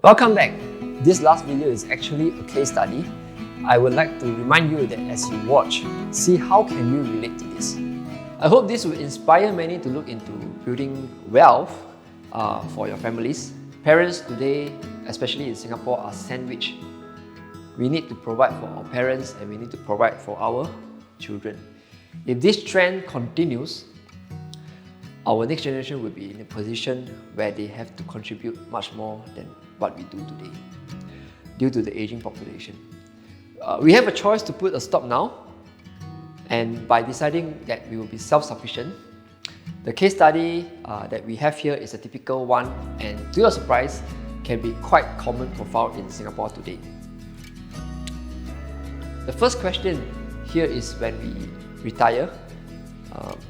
Welcome back. This last video is actually a case study. I would like to remind you that as you watch, see how can you relate to this. I hope this will inspire many to look into building wealth for your families. Parents today, especially in Singapore, are sandwiched. We need to provide for our parents and we need to provide for our children. If this trend continues, our next generation will be in a position where they have to contribute much more than what we do today due to the aging population. We have a choice to put a stop now, and by deciding that we will be self-sufficient. The case study that we have here is a typical one, and to your surprise, can be quite common profile in Singapore today. The first question here is when we retire,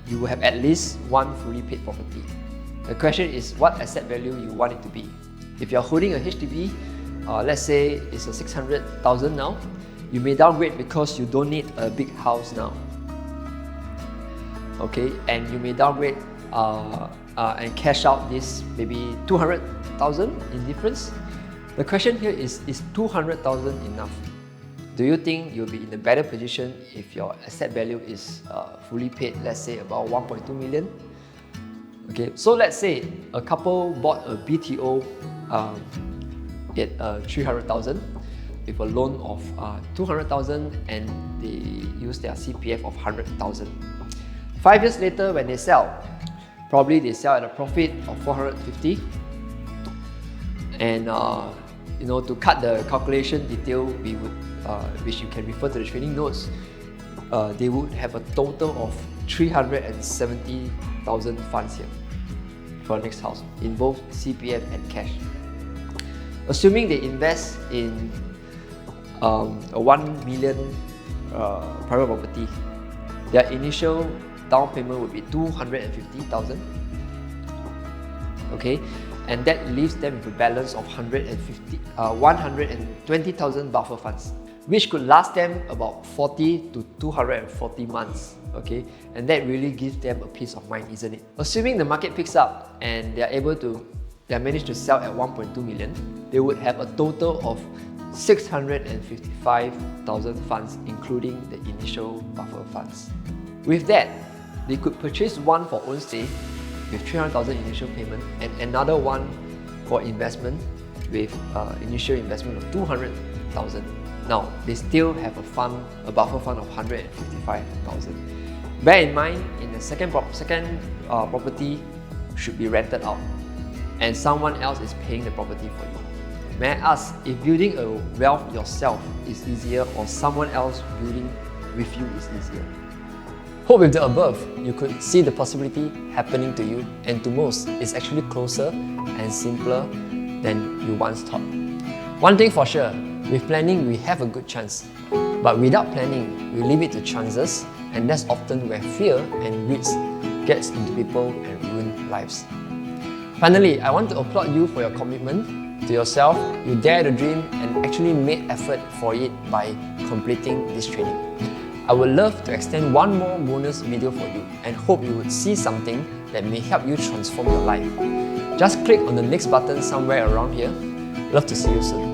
you will have at least one fully paid property. The question is what asset value you want it to be. If you're holding a HDB, let's say it's a 600,000 now, you may downgrade because you don't need a big house now. Okay, and you may downgrade and cash out this maybe 200,000 in difference. The question here is 200,000 enough? Do you think you'll be in a better position if your asset value is fully paid, let's say about 1.2 million? Okay, so let's say a couple bought a BTO at 300,000 with a loan of 200,000 and they use their CPF of 100,000. 5 years later when they sell, probably they sell at a profit of 450, and to cut the calculation detail, we would which you can refer to the trading notes, they would have a total of 370,000 funds here for the next house in both CPF and cash. Assuming they invest in a 1 million private property, their initial down payment would be 250,000. Okay, and that leaves them with a balance of 120,000 buffer funds, which could last them about 40 to 240 months. Okay, and that really gives them a peace of mind, isn't it? Assuming the market picks up and they managed to sell at 1.2 million, they would have a total of 655,000 funds, including the initial buffer funds. With that, they could purchase one for own stay with 300,000 initial payment and another one for investment with initial investment of 200,000. Now, they still have a buffer fund of 155,000. Bear in mind, in the second property should be rented out and someone else is paying the property for you. May I ask if building a wealth yourself is easier or someone else building with you is easier? Hope with the above, you could see the possibility happening to you, and to most, it's actually closer and simpler than you once thought. One thing for sure, with planning we have a good chance, but without planning, we leave it to chances, and that's often where fear and greed gets into people and ruin lives. Finally, I want to applaud you for your commitment to yourself. You dare to dream and actually made effort for it by completing this training. I would love to extend one more bonus video for you and hope you would see something that may help you transform your life. Just click on the next button somewhere around here. Love to see you soon.